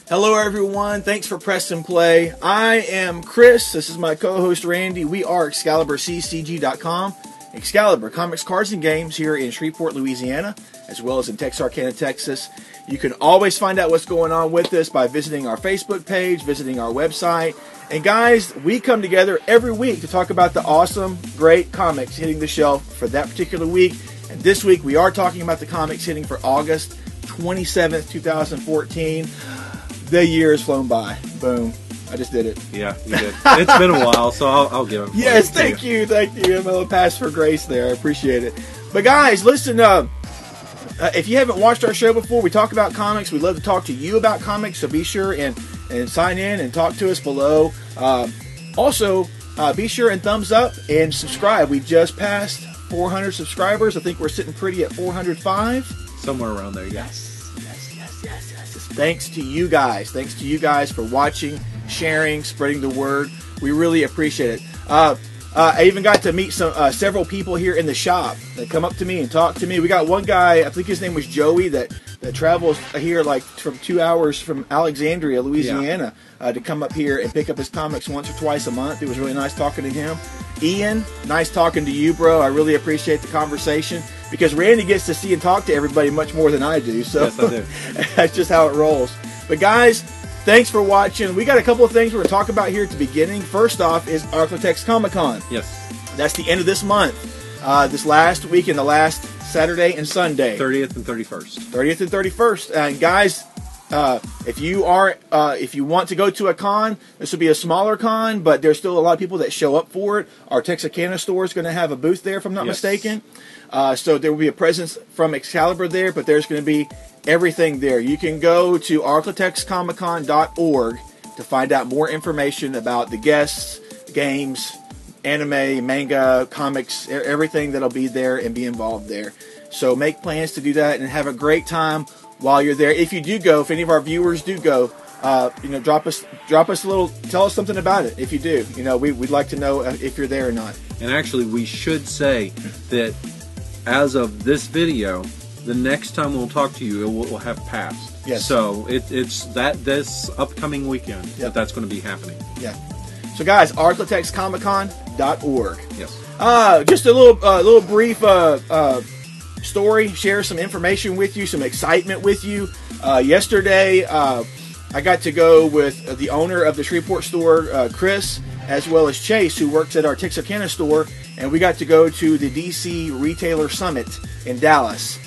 Hello everyone, thanks for pressing play. I am Chris, this is my co-host Randy. We are ExcaliburCCG.com. Excalibur, comics, cards, and games here in Shreveport, Louisiana, as well as in Texarkana, Texas. You can always find out what's going on with us by visiting our Facebook page, visiting our website. And guys, we come together every week to talk about the awesome, great comics hitting the shelf for that particular week. And this week we are talking about the comics hitting for August 27th, 2014. The year has flown by. Boom. I just did it. Yeah, you did. It's been a while, so I'll give it. Yes, thank you. Thank you. I'm a little pass for grace there. I appreciate it. But guys, listen, if you haven't watched our show before, we talk about comics. We love to talk to you about comics, so be sure and sign in and talk to us below. Also, be sure and thumbs up and subscribe. We just passed 400 subscribers. I think we're sitting pretty at 405. Somewhere around there, yes. Thanks to you guys. Thanks to you guys for watching, sharing, spreading the word. We really appreciate it. I even got to meet several people here in the shop that come up to me and talk to me. We got one guy, I think his name was Joey, that travels here like from 2 hours from Alexandria, Louisiana, to come up here and pick up his comics once or twice a month. It was really nice talking to him. Ian, nice talking to you, bro. I really appreciate the conversation because Randy gets to see and talk to everybody much more than I do. So yes, I do. That's just how it rolls. But guys, thanks for watching. We got a couple of things we're going to talk about here at the beginning. First off is Arklatex Comic-Con. Yes. That's the end of this month. This last week and the last Saturday and Sunday. 30th and 31st. 30th and 31st. And guys, if you want to go to a con, this will be a smaller con, but there's still a lot of people that show up for it. Our Texarkana store is going to have a booth there, if I'm not mistaken. So there will be a presence from Excalibur there, but there's going to be everything there. You can go to arklatexcomiccon.org to find out more information about the guests, games, anime, manga, comics, everything that'll be there and be involved there. So make plans to do that and have a great time while you're there. If you do go, if any of our viewers do go, drop us a little, tell us something about it. If you do, we'd like to know if you're there or not. And actually, we should say that as of this video, the next time we'll talk to you, it will have passed. Yes. So it's this upcoming weekend that's going to be happening. Yeah. So guys, arklatexcomiccon.org. Yes. Just a little brief story. Share some information with you, some excitement with you. Yesterday, I got to go with the owner of the Shreveport store, Chris, as well as Chase, who works at our Texarkana store, and we got to go to the DC Retailer Summit in Dallas.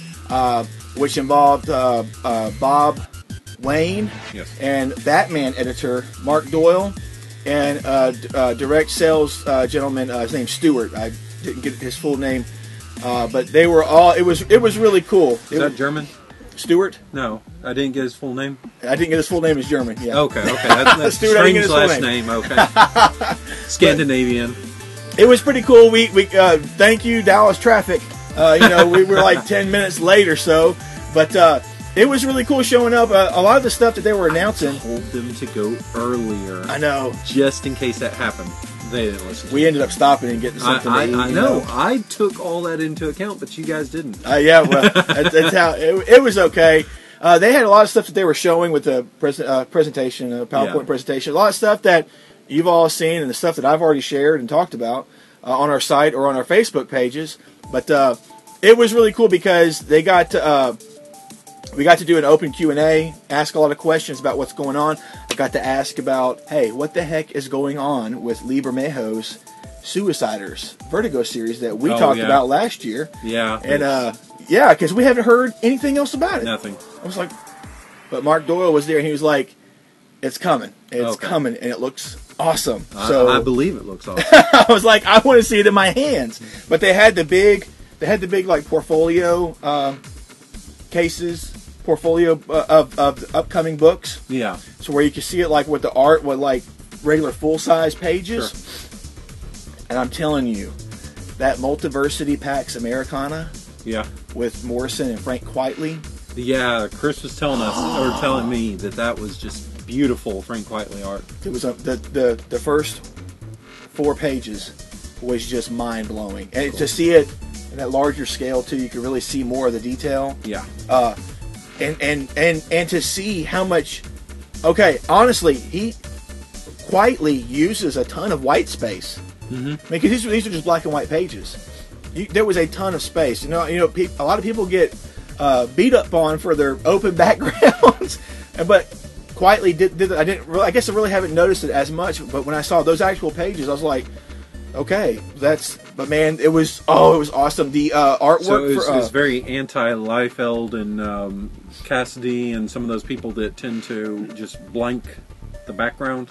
Which involved Bob Wayne and Batman editor Mark Doyle and direct sales gentleman, his name's Stewart. I didn't get his full name, but they were all. It was really cool. Is that German? Stewart? No, I didn't get his full name. I didn't get his full name as German. Yeah. Okay. That's Stewart, strange last name. Okay. Scandinavian. It was pretty cool. We thank you, Dallas traffic. We were like 10 minutes late or so, but it was really cool showing up. A lot of the stuff that they were announcing. I told them to go earlier. I know. Just in case that happened. They didn't listen. We ended up stopping and getting something to eat. I know. I took all that into account, but you guys didn't. Yeah, well, that's how it was okay. They had a lot of stuff that they were showing with the presentation, PowerPoint presentation. A lot of stuff that you've all seen and the stuff that I've already shared and talked about on our site or on our Facebook pages. But it was really cool because we got to do an open Q&A, ask a lot of questions about what's going on. I got to ask about, hey, what the heck is going on with Lee Bermejo's Suiciders Vertigo series that we talked about last year. Yeah. And because we haven't heard anything else about it. Nothing. I was like, but Mark Doyle was there and he was like, it's coming. It's coming and it looks awesome. So I believe it looks awesome. I was like, I want to see it in my hands. But they had the big like portfolio cases, portfolio of upcoming books. Yeah. So where you can see it like with the art, with like regular full size pages. Sure. And I'm telling you, that Multiversity Pax Americana. Yeah. With Morrison and Frank Quitely. Yeah, Chris was telling us or telling me that was just beautiful Frank Quitely art. It was the first 4 pages was just mind blowing, and to see it in that larger scale too, you can really see more of the detail. Yeah. And to see how much Okay, honestly, he quietly uses a ton of white space. Because these are just black and white pages. There was a ton of space. You know, a lot of people get beat up on for their open backgrounds, but quietly I guess I really haven't noticed it as much. But when I saw those actual pages, I was like, okay, but man, it was awesome. The artwork. So it's very anti-Liefeld and Cassidy and some of those people that tend to just blank the background.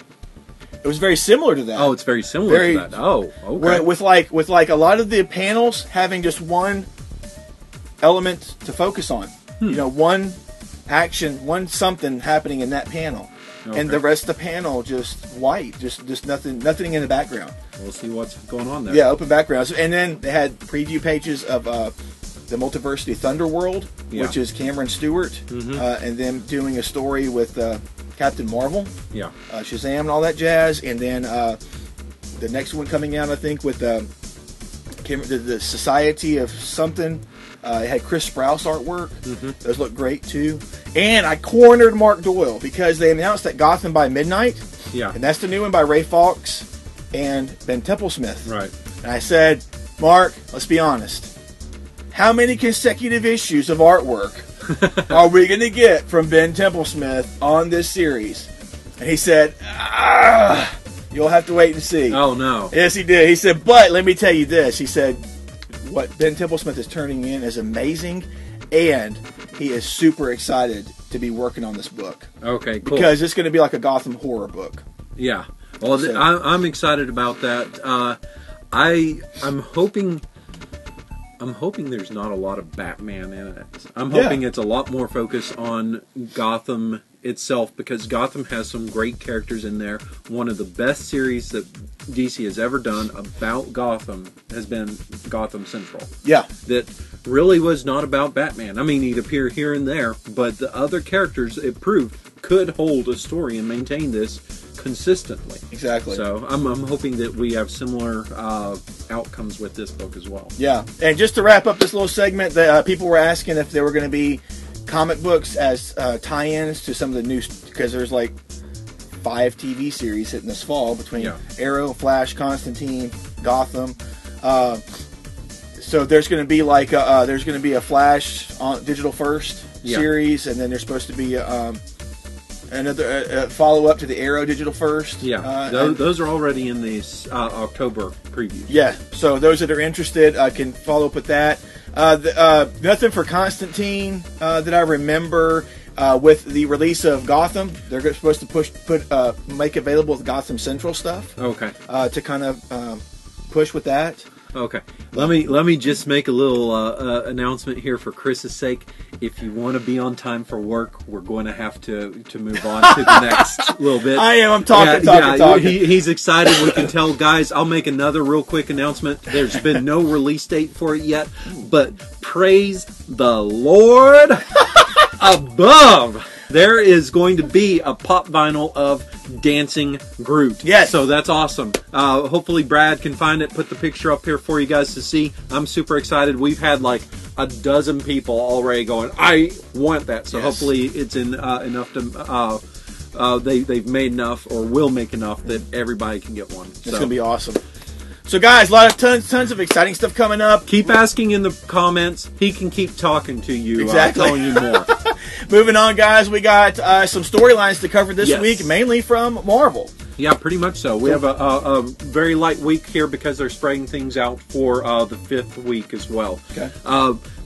It was very similar to that. Oh, it's very similar to that. Oh, okay. With like a lot of the panels having just one element to focus on. You know, one action, one something happening in that panel, and the rest of the panel just white, just nothing in the background. We'll see what's going on there. Yeah, open backgrounds, and then they had preview pages of the Multiversity Thunderworld, which is Cameron Stewart, and them doing a story with Captain Marvel, Shazam, and all that jazz, and then the next one coming out, I think, with the Society of something. It had Chris Sprouse artwork. Those look great too. And I cornered Mark Doyle because they announced that Gotham by Midnight. Yeah. And that's the new one by Ray Fawkes and Ben Templesmith. Right. And I said, Mark, let's be honest. How many consecutive issues of artwork are we going to get from Ben Templesmith on this series? And he said, you'll have to wait and see. Oh, no. Yes, he did. He said, but let me tell you this. He said, what Ben Templesmith is turning in is amazing, and he is super excited to be working on this book. Okay, cool. Because it's going to be like a Gotham horror book. Yeah. Well, I'm excited about that. I'm hoping there's not a lot of Batman in it. I'm hoping it's a lot more focus on Gotham itself, because Gotham has some great characters in there. One of the best series that DC has ever done about Gotham has been Gotham Central. Yeah. That really was not about Batman. I mean, he'd appear here and there, but the other characters, it proved, could hold a story and maintain this consistently. Exactly. So I'm hoping that we have similar outcomes with this book as well. Yeah. And just to wrap up this little segment, that people were asking if there were going to be comic books as tie-ins to some of the new, because there's like 5 TV series hitting this fall between Arrow, Flash, Constantine, Gotham. So there's going to be like a Flash on digital first series, and then there's supposed to be another follow up to the Arrow digital first. Yeah, those are already in these October previews. Yeah, so those that are interested can follow up with that. Nothing for Constantine that I remember. With the release of Gotham, they're supposed to make available the Gotham Central stuff. Okay. To kind of push with that. Okay. Let me just make a little announcement here for Chris's sake. If you want to be on time for work, we're going to have to move on to the next little bit. I am. I'm talking. He's excited. We can tell. Guys, I'll make another real quick announcement. There's been no release date for it yet, but praise the Lord above. There is going to be a pop vinyl of Dancing Groot. Yes. So that's awesome. Hopefully Brad can find it, put the picture up here for you guys to see. I'm super excited. We've had like a dozen people already going, I want that. So hopefully it's enough to, they've made enough or will make enough that everybody can get one. It's going to be awesome. So guys, tons of exciting stuff coming up. Keep asking in the comments. He can keep talking to you, telling you more. Moving on, guys, we got some storylines to cover this week, mainly from Marvel. Yeah, pretty much so. We have a very light week here because they're spreading things out for the 5th week as well. Okay.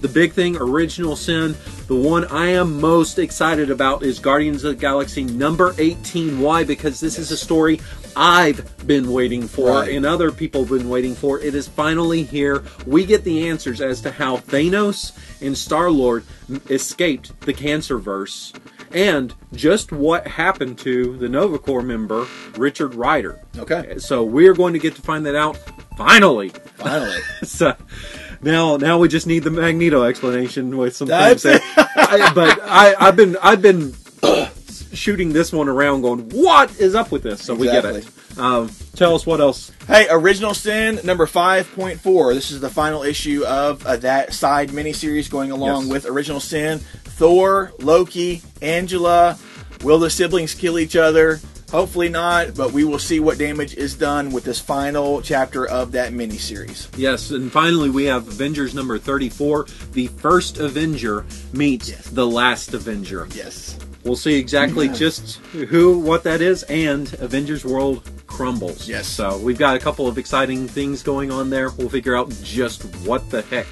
The big thing, Original Sin. The one I am most excited about is Guardians of the Galaxy number 18. Why? Because this is a story I've been waiting for and other people have been waiting for. It is finally here. We get the answers as to how Thanos and Star-Lord escaped the Cancerverse and just what happened to the Nova Corps member, Richard Rider. Okay. So we're going to get to find that out finally. So now we just need the Magneto explanation with some things there. I've been shooting this one around going, what is up with this? So we get it. Tell us what else. Hey, Original Sin number 5.4. This is the final issue of that side miniseries going along with Original Sin. Thor, Loki, Angela, Will the siblings kill each other? Hopefully not, but we will see what damage is done with this final chapter of that miniseries. Yes, and finally we have Avengers number 34. The first Avenger meets the last Avenger. Yes. We'll see exactly just what that is, and Avengers World crumbles. Yes. So we've got a couple of exciting things going on there. We'll figure out just what the heck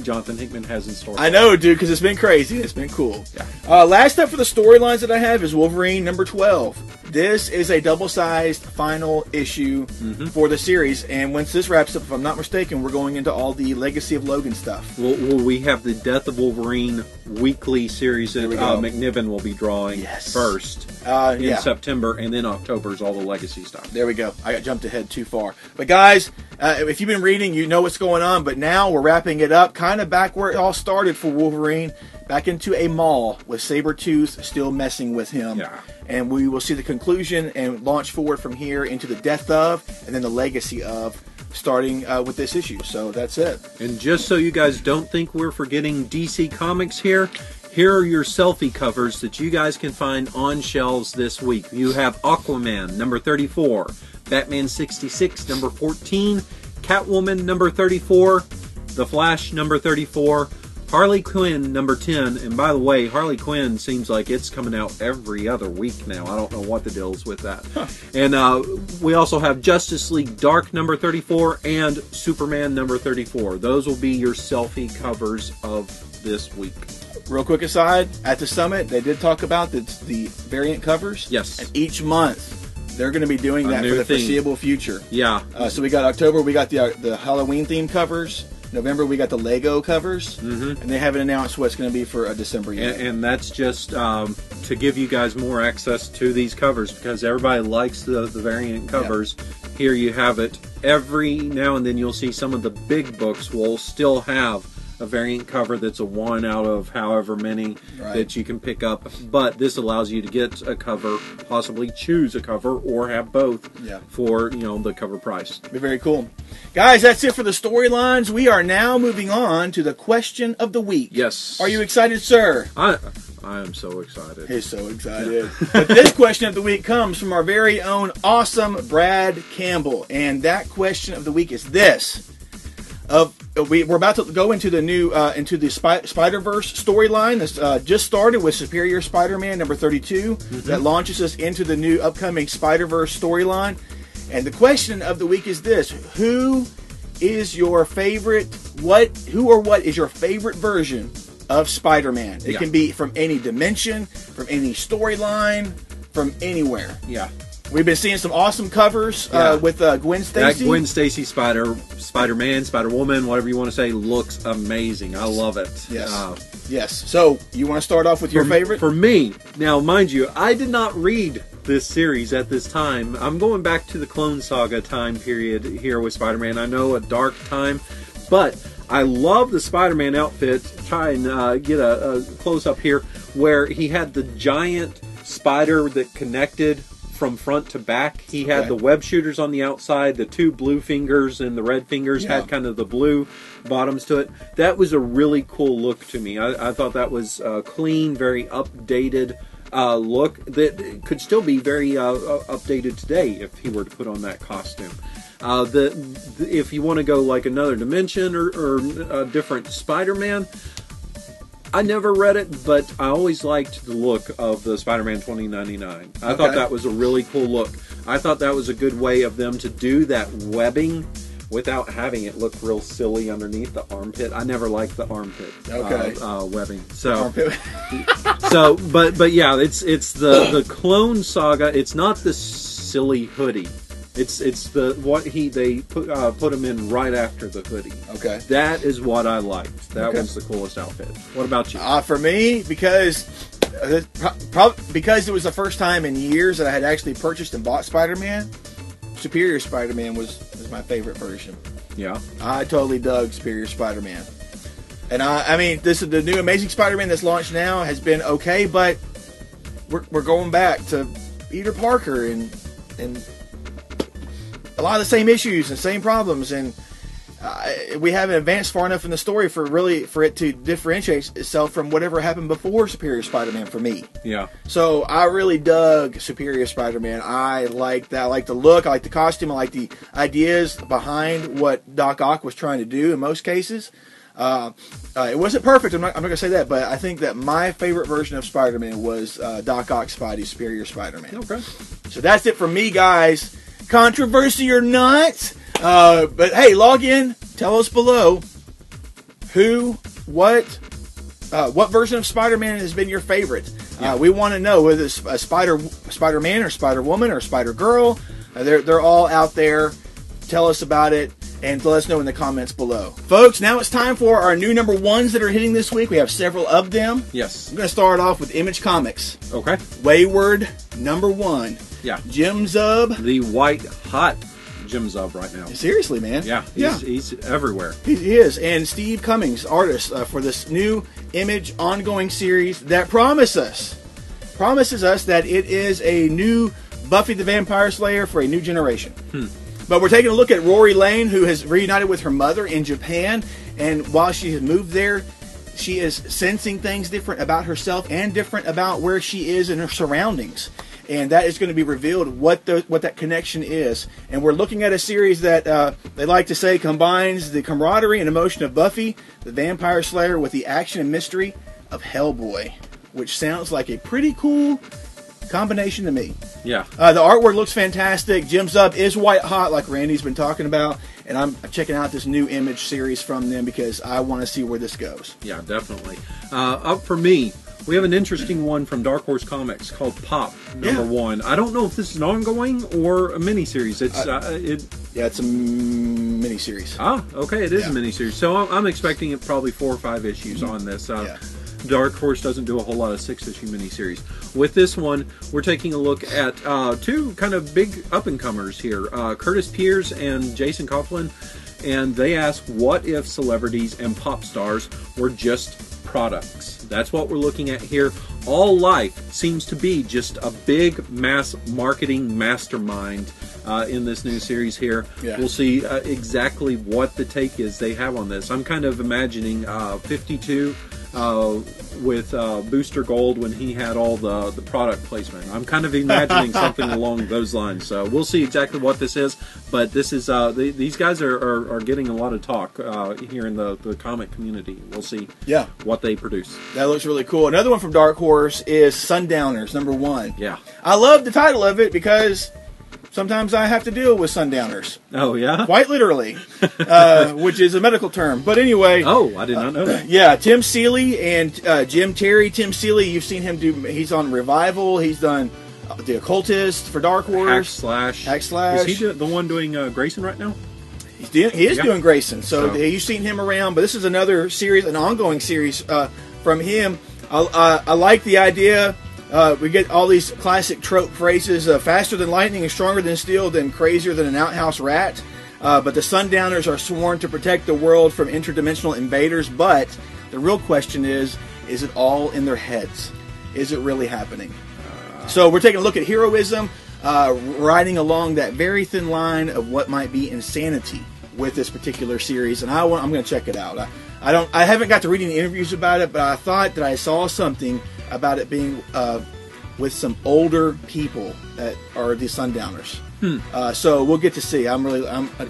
Jonathan Hickman has in store. I know, dude, because it's been crazy. It's been cool. Yeah. Last up for the storylines that I have is Wolverine number 12. This is a double-sized final issue for the series, and once this wraps up, if I'm not mistaken, we're going into all the Legacy of Logan stuff. Well, we have the Death of Wolverine weekly series that McNiven will be drawing first in September, and then October is all the Legacy stuff. There we go. I got jumped ahead too far. But guys, if you've been reading, you know what's going on, but now we're wrapping it up, kind of back where it all started for Wolverine, back into a mall with Sabretooth still messing with him. Yeah. And we will see the conclusion and launch forward from here into the death of, and then the legacy of, starting with this issue. So that's it. And just so you guys don't think we're forgetting DC Comics here, here are your selfie covers that you guys can find on shelves this week. You have Aquaman, number 34, Batman 66, number 14, Catwoman, number 34, The Flash, number 34, Harley Quinn, number 10. And by the way, Harley Quinn seems like it's coming out every other week now. I don't know what the deal is with that. And we also have Justice League Dark, number 34, and Superman, number 34. Those will be your selfie covers of this week. Real quick aside, at the summit, they did talk about the variant covers. Yes. And each month, they're going to be doing that for the foreseeable future. Yeah. So we got October, we got the Halloween-themed covers. November, we got the Lego covers, and they haven't announced what it's going to be for December yet. And that's just to give you guys more access to these covers, because everybody likes the variant covers. Yep. Here you have it. Every now and then you'll see some of the big books will still have a variant cover that's a one out of however many that you can pick up. But this allows you to get a cover, possibly choose a cover, or have both for the cover price. Be very cool. Guys, that's it for the storylines. We are now moving on to the question of the week. Yes. Are you excited, sir? I am so excited. He's so excited. But this question of the week comes from our very own awesome Brad Campbell. And that question of the week is this. We're about to go into the new Spider-Verse storyline that's just started with Superior Spider-Man number 32 that launches us into the new upcoming Spider-Verse storyline. And the question of the week is this: who is your favorite? Who or what is your favorite version of Spider-Man? It can be from any dimension, from any storyline, from anywhere. Yeah. We've been seeing some awesome covers with Gwen Stacy. That Gwen Stacy Spider-Man, Spider-Woman, whatever you want to say, looks amazing. I love it. Yes. Yes. So, you want to start off with your favorite? For me, now, mind you, I did not read this series at this time. I'm going back to the Clone Saga time period here with Spider-Man. I know a dark time, but I love the Spider-Man outfit. Try and get a close-up here where he had the giant spider that connected from front to back. He had the web shooters on the outside, the two blue fingers, and the red fingers had kind of the blue bottoms to it. That was a really cool look to me. I thought that was clean, very updated look that could still be very updated today if he were to put on that costume. If you want to go like another dimension or a different Spider-Man, I never read it, but I always liked the look of the Spider-Man 2099. I thought that was a really cool look. I thought that was a good way of them to do that webbing without having it look real silly underneath the armpit. I never liked the armpit webbing. So, but yeah, it's the Clone Saga. It's not the silly hoodie. It's they put him in right after the hoodie. Okay, that is what I liked. That was the coolest outfit. What about you? For me, because it was the first time in years that I had actually purchased and bought Spider-Man. Superior Spider-Man was my favorite version. Yeah, I totally dug Superior Spider-Man, and I mean, this is the new Amazing Spider-Man that's launched now has been okay, but we're going back to Peter Parker and a lot of the same issues and same problems, and we haven't advanced far enough in the story for it to differentiate itself from whatever happened before Superior Spider-Man for me. Yeah. So I really dug Superior Spider-Man. I like that. I like the look. I like the costume. I like the ideas behind what Doc Ock was trying to do in most cases. It wasn't perfect. I'm not going to say that, but I think that my favorite version of Spider-Man was Doc Ock Spidey, Superior Spider-Man. Okay. So that's it for me, guys. Controversy or not. But hey, log in. Tell us below what version of Spider-Man has been your favorite. We want to know whether it's a Spider-Man or Spider-Woman or Spider-Girl. They're all out there. Tell us about it and let us know in the comments below. Folks, now it's time for our new number ones that are hitting this week. We have several of them. Yes. I'm going to start off with Image Comics. Okay. Wayward, number 1. Yeah. Jim Zub. The white hot Jim Zub right now. Seriously, man. Yeah. He's everywhere. He is. And Steve Cummings, artist for this new Image ongoing series that promises us that it is a new Buffy the Vampire Slayer for a new generation. But we're taking a look at Rory Lane, who has reunited with her mother in Japan, and while she has moved there, she is sensing things different about herself and different about where she is in her surroundings. And that is going to be revealed what that connection is. And we're looking at a series that they like to say combines the camaraderie and emotion of Buffy, the Vampire Slayer, with the action and mystery of Hellboy, which sounds like a pretty cool combination to me. Yeah. The artwork looks fantastic. Jim Zub is white hot, like Randy's been talking about, and I'm checking out this new Image series from them because I want to see where this goes. Yeah, definitely. Up for me, we have an interesting one from Dark Horse Comics called Pop, number 1. I don't know if this is an ongoing or a miniseries. It's it's a miniseries. Ah, okay, it is a miniseries. So I'm expecting it probably 4 or 5 issues on this. Dark Horse doesn't do a whole lot of 6-issue miniseries. With this one, we're taking a look at 2 kind of big up-and-comers here, Curtis Pearce and Jason Coughlin, and they ask, what if celebrities and pop stars were just products? That's what we're looking at here. All life seems to be just a big mass marketing mastermind in this new series here. Yeah. We'll see exactly what the take is they have on this. I'm kind of imagining 52 with Booster Gold when he had all the product placement. I'm kind of imagining something along those lines. So we'll see exactly what this is. But this is these guys are getting a lot of talk here in the comic community. We'll see what they produce. That looks really cool. Another one from Dark Horse is Sundowners, number 1. Yeah. I love the title of it because sometimes I have to deal with sundowners. Oh, yeah? Quite literally, which is a medical term. But anyway. Oh, I did not know that. Yeah, Tim Seeley and Jim Terry. Tim Seeley, you've seen him do, he's on Revival. He's done The Occultist for Dark Horse. Hack Slash. Is he the one doing Grayson right now? He is doing Grayson. So you've seen him around. But this is another series, an ongoing series from him. I like the idea. We get all these classic trope phrases, faster than lightning and stronger than steel, then crazier than an outhouse rat. But the Sundowners are sworn to protect the world from interdimensional invaders. But the real question is it all in their heads? Is it really happening? So we're taking a look at heroism, riding along that very thin line of what might be insanity with this particular series. And I'm going to check it out. I haven't got to read any interviews about it, but I thought that I saw something about it being with some older people that are the Sundowners. So we'll get to see. I'm really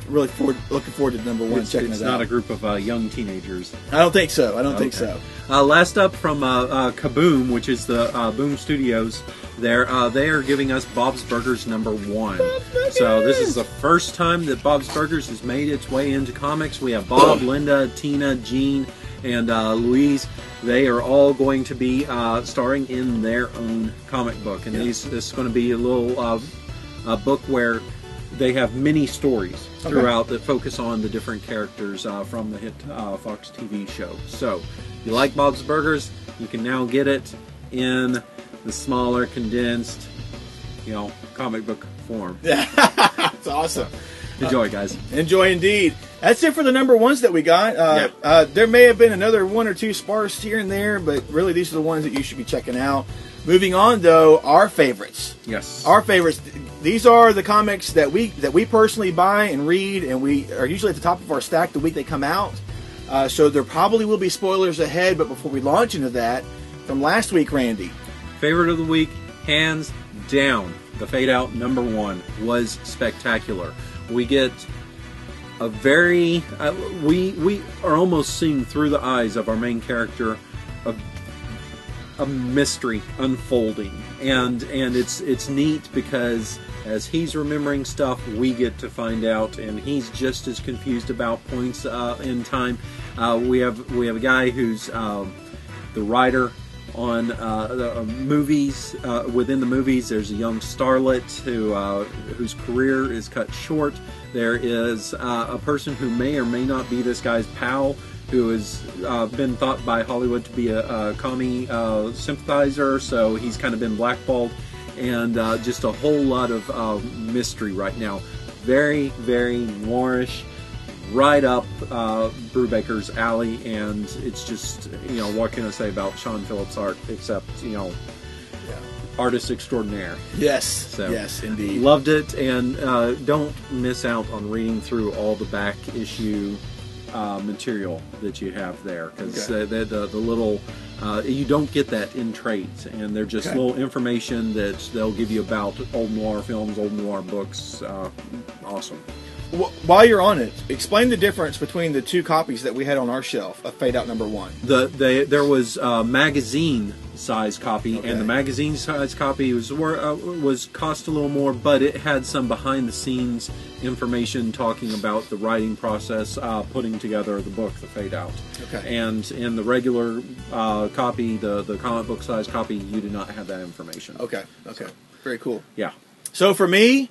looking forward to number 1. Checking it out. It's not a group of young teenagers. I don't think so. I don't think so. Last up from Kaboom, which is the Boom Studios. They are giving us Bob's Burgers number 1. So this is the first time that Bob's Burgers has made its way into comics. We have Bob, Linda, Tina, Jean, and Louise. They are all going to be starring in their own comic book, and this is going to be a little book where they have mini stories throughout that focus on the different characters from the hit Fox TV show. So, if you like Bob's Burgers, you can now get it in the smaller, condensed, comic book form. That's awesome. Enjoy, guys. Enjoy indeed. That's it for the number 1s that we got. There may have been another 1 or 2 sparse here and there, but really these are the ones that you should be checking out. Moving on, though, our favorites. Yes. Our favorites. these are the comics that we personally buy and read, and we are usually at the top of our stack the week they come out. So there probably will be spoilers ahead, but before we launch into that, from last week, Randy. Favorite of the week, hands down, the Fade Out #1 was spectacular. We get a very we are almost seeing through the eyes of our main character a mystery unfolding, and it's neat because as he's remembering stuff, we get to find out, and he's just as confused about points in time. We have a guy who's the writer on the movies. Within the movies, there's a young starlet whose career is cut short. There is a person who may or may not be this guy's pal, who has been thought by Hollywood to be a commie sympathizer, so he's kind of been blackballed, and just a whole lot of mystery right now. Very, very noirish, right up Brubaker's alley, and it's just, what can I say about Sean Phillips' art, except, artist extraordinaire. Yes, so, yes, indeed. Loved it, and don't miss out on reading through all the back issue material that you have there, because the little you don't get that in trades, and they're just little information that they'll give you about old noir films, old noir books. Awesome. While you're on it, explain the difference between the two copies that we had on our shelf of Fade Out #1. There was a magazine size copy, and the magazine size copy was cost a little more, but it had some behind the scenes information talking about the writing process, putting together the book, The Fade Out. Okay. And in the regular copy, the comic book size copy, you do not have that information. Okay. So, very cool. Yeah. So for me,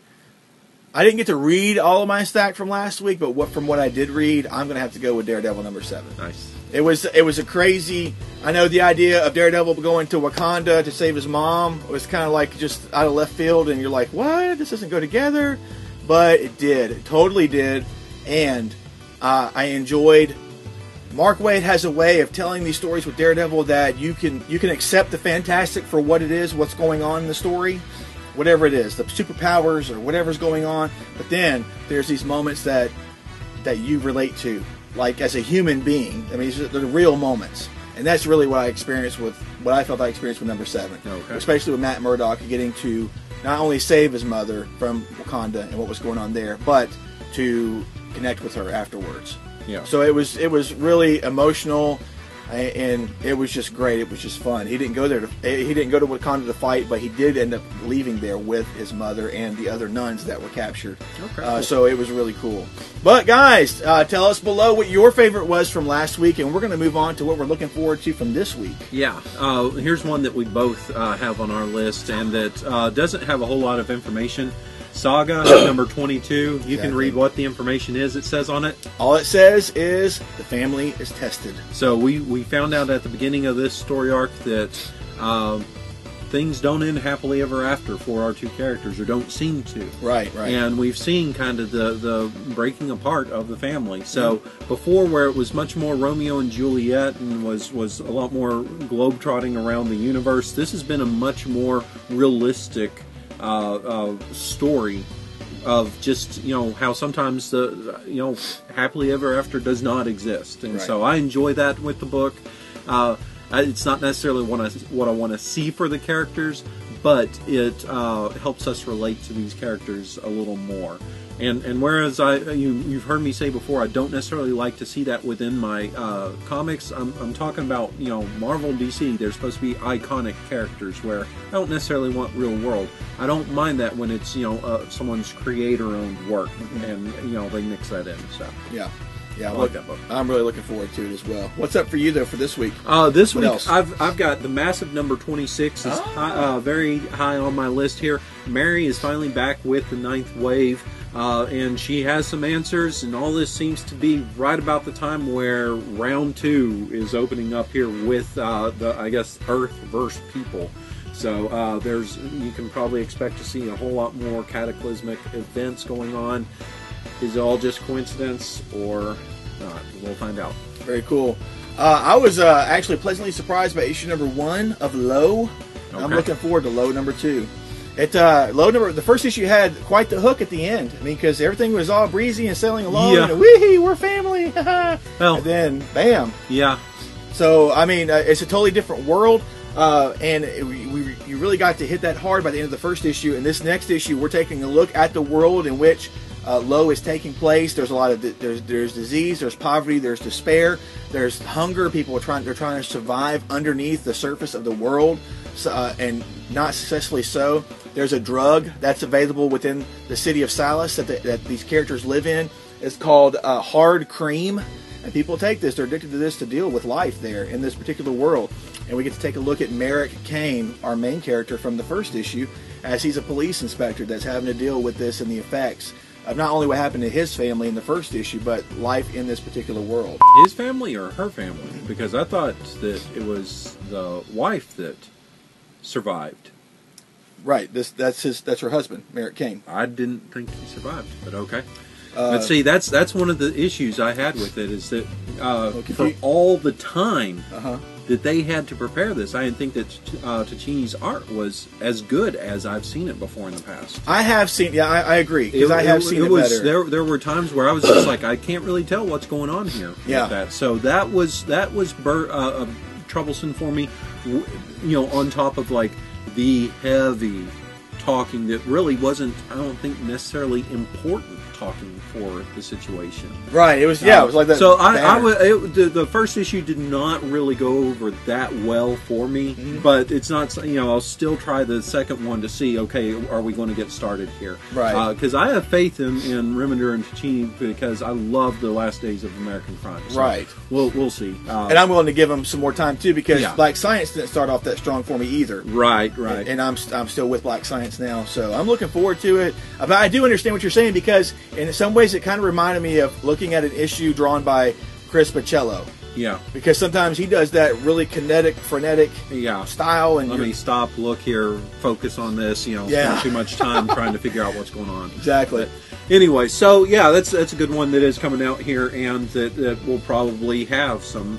I didn't get to read all of my stack from last week, but from what I did read, I'm going to have to go with Daredevil #7. Nice. It was a crazy. I know the idea of Daredevil going to Wakanda to save his mom was kind of like just out of left field, and you're like, what? This doesn't go together, but it did. It totally did, and I enjoyed. Mark Waid has a way of telling these stories with Daredevil that you can accept the fantastic for what it is, what's going on in the story. Whatever it is, the superpowers or whatever's going on, but then there's these moments that you relate to, like as a human being. I mean, they're the real moments, and that's really what I experienced with #7, especially with Matt Murdock getting to not only save his mother from Wakanda and what was going on there, but to connect with her afterwards. Yeah. So it was really emotional. And it was just great. It was just fun. He didn't go to Wakanda to fight, but he did end up leaving there with his mother and the other nuns that were captured. Okay. So it was really cool. But guys, tell us below what your favorite was from last week, and we're going to move on to what we're looking forward to from this week. Yeah. Here's one that we both have on our list, and that doesn't have a whole lot of information. Saga #22. You can read what the information is. It says on it. All it says is the family is tested. So we found out at the beginning of this story arc that things don't end happily ever after for our two characters, or don't seem to. Right. And we've seen kind of the breaking apart of the family. So before, where it was much more Romeo and Juliet and was a lot more globetrotting around the universe, this has been a much more realistic story of just how sometimes the happily ever after does not exist, and so I enjoy that with the book. It's not necessarily what I want to see for the characters, but it helps us relate to these characters a little more. And whereas you've heard me say before, I don't necessarily like to see that within my comics. I'm talking about Marvel, DC. They're supposed to be iconic characters where I don't necessarily want real world. I don't mind that when it's someone's creator-owned work, and they mix that in. So yeah, I like that book. I'm really looking forward to it as well. What's up for you though for this week? This what week else? I've got the massive #26 is very high on my list here. Mary is finally back with the 9th wave. And she has some answers, and all this seems to be right about the time where round 2 is opening up here with I guess Earth versus people. So you can probably expect to see a whole lot more cataclysmic events going on. Is it all just coincidence or not? We'll find out. Very cool. I was actually pleasantly surprised by issue #1 of Low. Okay. I'm looking forward to Low #2. The first issue had quite the hook at the end. I mean, because everything was all breezy and sailing along. And wee, we're family. Well, and then, bam. Yeah. So, I mean, it's a totally different world. And you really got to hit that hard by the end of the first issue. And this next issue, we're taking a look at the world in which Low is taking place. There's a lot of there's disease, there's poverty, there's despair, there's hunger. People are trying to survive underneath the surface of the world, and not successfully so. There's a drug that's available within the city of Salas that these characters live in. It's called hard cream, and people take this. They're addicted to this to deal with life there in this particular world. And we get to take a look at Merrick Kane, our main character from the first issue, as he's a police inspector that's having to deal with this and the effects of not only what happened to his family in the first issue, but life in this particular world. His family or her family? Because I thought that it was the wife that survived. Right. That's her husband, Merrick Kane. I didn't think he survived, but okay. But see, that's one of the issues I had with it, is that for all the time that they had to prepare this, I didn't think that Ticini's art was as good as I've seen it before in the past. I have seen, yeah, I agree, because I have seen it better. There were times where I was just like, I can't really tell what's going on here. Yeah. With that. So that was troublesome for me. You know, on top of like the heavy talking that really wasn't, I don't think, necessarily important talking for the situation. Right. It was, it was like that. So the first issue did not really go over that well for me, but it's not, you know, I'll still try the second one to see, okay, are we going to get started here? Right. Because I have faith in Remender and Ticini, because I love the last days of American Crime. So right. We'll see. And I'm willing to give them some more time too, because Black Science didn't start off that strong for me either. Right. And I'm still with Black Science now, so I'm looking forward to it. But I do understand what you're saying, because in some ways it kind of reminded me of looking at an issue drawn by Chris Pacello. Yeah. Because sometimes he does that really kinetic, frenetic style. And let me stop, look here, focus on this, you know, spend too much time trying to figure out what's going on. Exactly. But anyway, so yeah, that's a good one that is coming out here, and that will probably have some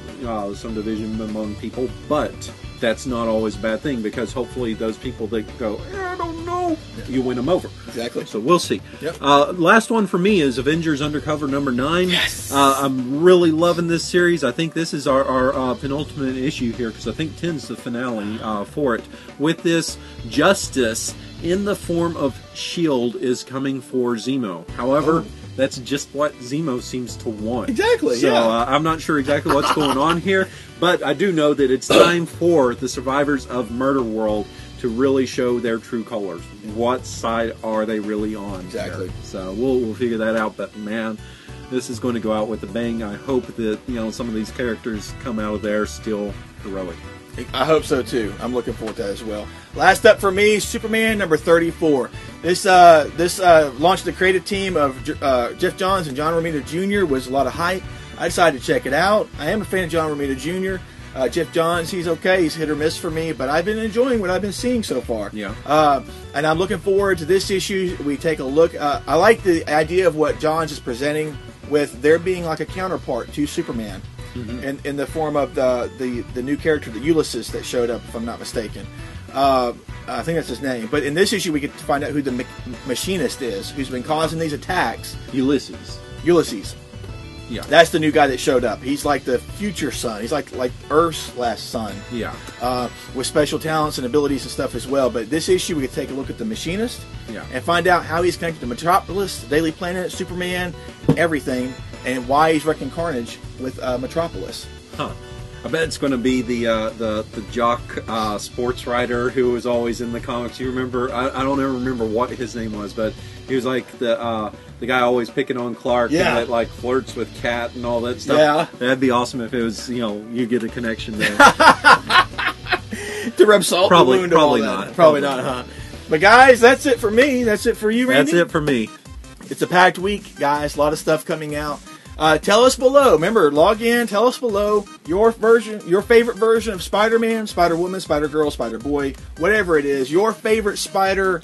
division among people, but that's not always a bad thing, because hopefully those people that go, I don't know, you win them over. Exactly. So we'll see. Yep. Last one for me is Avengers Undercover number 9. Yes. I'm really loving this series. I think this is our penultimate issue here, because I think 10's the finale for it. With this, Justice in the form of S.H.I.E.L.D. is coming for Zemo. However, that's just what Zemo seems to want. Exactly, so, I'm not sure exactly what's going on here, but I do know that it's time for the survivors of Murder World to really show their true colors. What side are they really on? Exactly. There? So we'll figure that out, but man, this is going to go out with a bang. I hope that, you know, some of these characters come out of there still heroic. I hope so too. I'm looking forward to that as well. Last up for me, Superman number 34. This launched the creative team of Jeff Johns and John Romita Jr. was a lot of hype. I decided to check it out. I am a fan of John Romita Jr. Jeff Johns, he's okay. He's hit or miss for me, but I've been enjoying what I've been seeing so far. Yeah. And I'm looking forward to this issue. We take a look. I like the idea of what Johns is presenting, with there being like a counterpart to Superman. In the form of the new character, the Ulysses, that showed up, if I'm not mistaken. I think that's his name. But in this issue, we get to find out who the machinist is, who's been causing these attacks. Ulysses. Yeah. That's the new guy that showed up. He's like the future son. He's like Earth's last son. Yeah. With special talents and abilities and stuff as well. But this issue, we get to take a look at the machinist. Yeah. And find out how he's connected to Metropolis, the Daily Planet, Superman, everything, and why he's wrecking carnage with Metropolis. Huh. I bet it's going to be the jock sports writer who was always in the comics. You remember? I don't ever remember what his name was, but he was like the guy always picking on Clark and that like flirts with Kat and all that stuff. Yeah, that'd be awesome if it was, you know, you get a connection there. To rub salt in the wound. Probably not, huh? But guys, that's it for me. That's it for you, Randy. That's it for me. It's a packed week, guys. A lot of stuff coming out. Tell us below. Remember, log in. Tell us below your favorite version of Spider-Man, Spider-Woman, Spider-Girl, Spider-Boy, whatever it is. Your favorite Spider-Man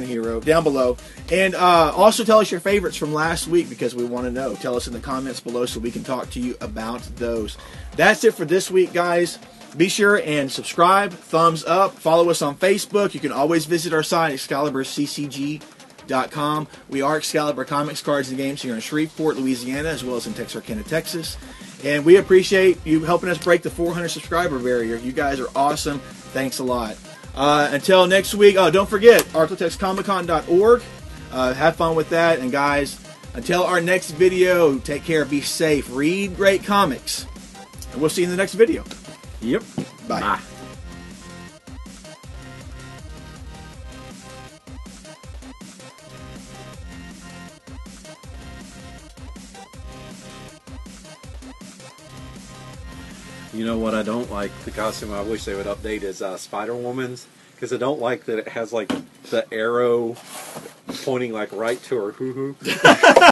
hero down below. And also tell us your favorites from last week, because we want to know. Tell us in the comments below so we can talk to you about those. That's it for this week, guys. be sure and subscribe, thumbs up, follow us on Facebook. You can always visit our site, ExcaliburCCG.com. We are Excalibur Comics, Cards, and Games here in Shreveport, Louisiana, as well as in Texarkana, Texas. And we appreciate you helping us break the 400 subscriber barrier. You guys are awesome. Thanks a lot. Until next week, don't forget, architectscomiccon.org. Have fun with that. And guys, until our next video, take care, be safe, read great comics. And we'll see you in the next video. Yep. Bye. Bye. You know what I don't like? The costume I wish they would update is Spider-Woman's, because I don't like that it has like the arrow pointing like right to her hoo-hoo.